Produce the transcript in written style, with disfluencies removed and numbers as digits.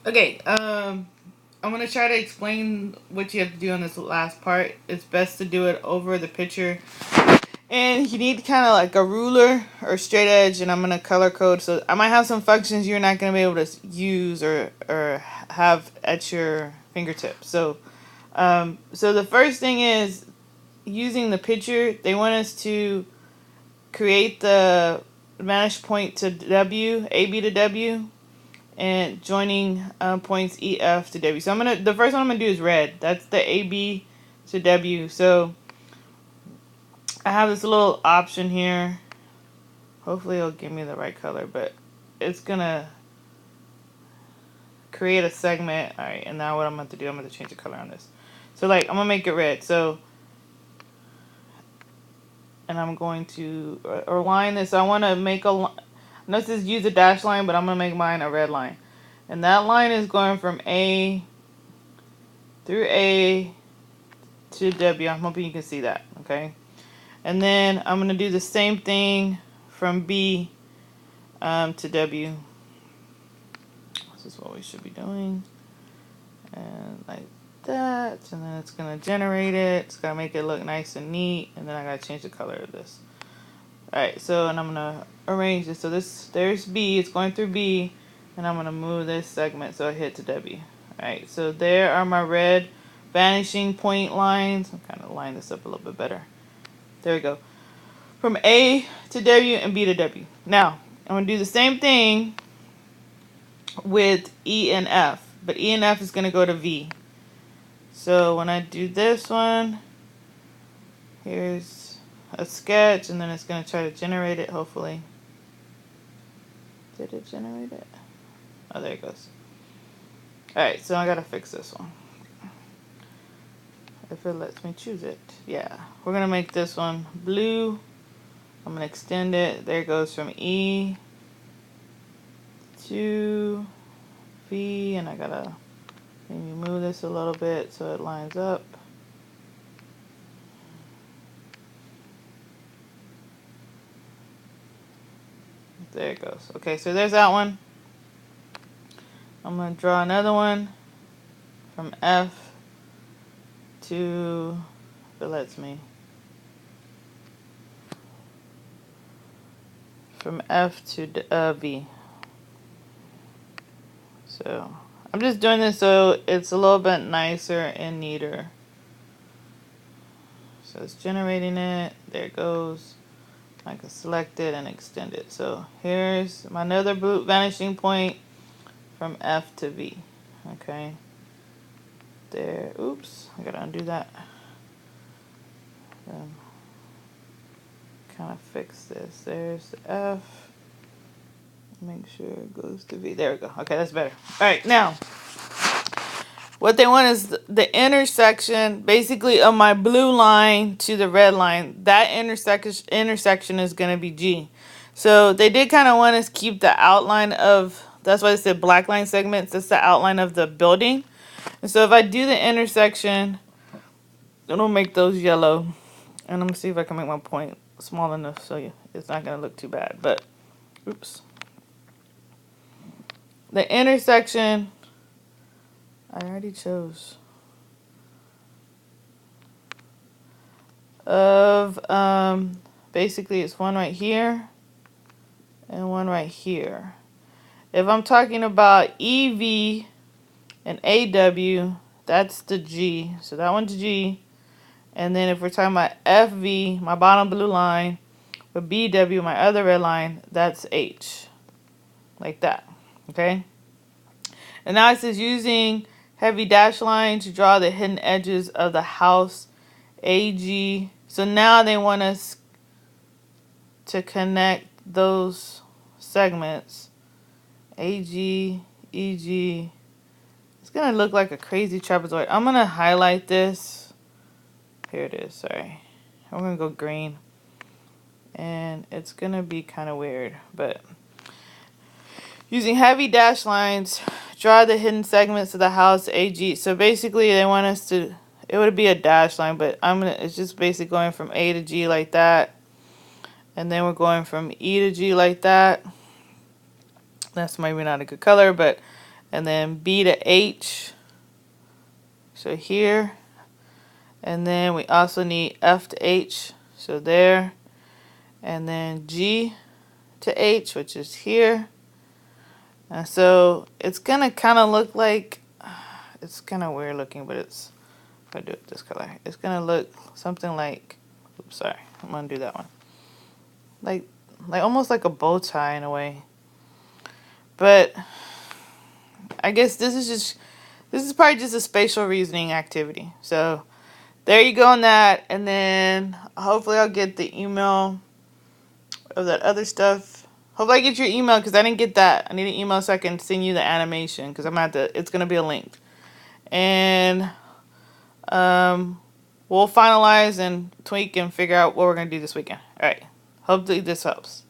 Okay, I'm gonna try to explain what you have to do on this last part. It's best to do it over the picture. And you need kind of like a ruler or straight edge, and I'm gonna color code. So I might have some functions you're not gonna be able to use or have at your fingertips. So the first thing is using the picture. They want us to create the vanish point to W, AB to W, and joining points EF to W. So the first one I'm gonna do is red. That's the AB to W. So I have this little option here. Hopefully it'll give me the right color, but it's gonna create a segment. All right, and now what I'm going to do, I'm going to change the color on this. So like I'm gonna make it red. So and I'm going to align this. So I want to make a. Notice this use a dash line, but I'm gonna make mine a red line, and that line is going from A through A to W. I'm hoping you can see that. Okay, and then I'm gonna do the same thing from B to W. This is what we should be doing. And like that. And then it's going to generate it. It's going to make it look nice and neat. And then I got to change the color of this. Alright, so and I'm going to arrange this. So there's B. It's going through B. And I'm going to move this segment so it hits to W. Alright, so there are my red vanishing point lines. I'm kind of line this up a little bit better. There we go. From A to W and B to W. Now, I'm going to do the same thing with E and F. But E and F is going to go to V. So when I do this one, here's a sketch, and then it's going to try to generate it, hopefully. Did it generate it? Oh, there it goes. Alright, so I got to fix this one. If it lets me choose it. Yeah. We're going to make this one blue. I'm going to extend it. There it goes from E to V, and I got to maybe move this a little bit so it lines up. There it goes. Okay, so there's that one. I'm going to draw another one from F to, if it lets me, from F to V. So I'm just doing this so it's a little bit nicer and neater. So it's generating it. There it goes. I can select it and extend it. So here's my another vanishing point from F to V. Okay. There. Oops. I gotta undo that. Kind of fix this. There's the F. Make sure it goes to V. There we go. Okay, that's better. All right, now what they want is the intersection, basically, of my blue line to the red line. That intersection is going to be G. So they did kind of want us to keep the outline of, that's why they said black line segments. That's the outline of the building. And so if I do the intersection, it'll make those yellow. And I'm going to see if I can make my point small enough so it's not going to look too bad. But, oops. The intersection, I already chose. Of basically it's one right here and one right here. If I'm talking about EV and AW, that's the G. So that one's G. And then if we're talking about FV, my bottom blue line, with BW, my other red line, that's H. Like that. Okay? And now it says using heavy dash line to draw the hidden edges of the house AG. So now they want us to connect those segments. AG, EG. It's going to look like a crazy trapezoid. I'm going to highlight this. Here it is, sorry. I'm going to go green. And it's going to be kind of weird, but using heavy dash lines, draw the hidden segments of the house AG. So basically they want us to, it would be a dash line, but it's just basically going from A to G like that. And then we're going from E to G like that. That's maybe not a good color, but and then B to H, so here, and then we also need F to H, so there, and then G to H, which is here. And so it's gonna kind of look like, it's kind of weird looking, but it's, if I do it this color, it's gonna look something like, oops, sorry, I'm gonna do that one, like almost like a bow tie in a way. But I guess this is probably just a spatial reasoning activity. So there you go on that, and then hopefully I'll get the email of that other stuff. Hopefully I get your email, because I didn't get that. I need an email so I can send you the animation, because I'm gonna have to, it's gonna be a link. And we'll finalize and tweak and figure out what we're gonna do this weekend. Alright. Hopefully this helps.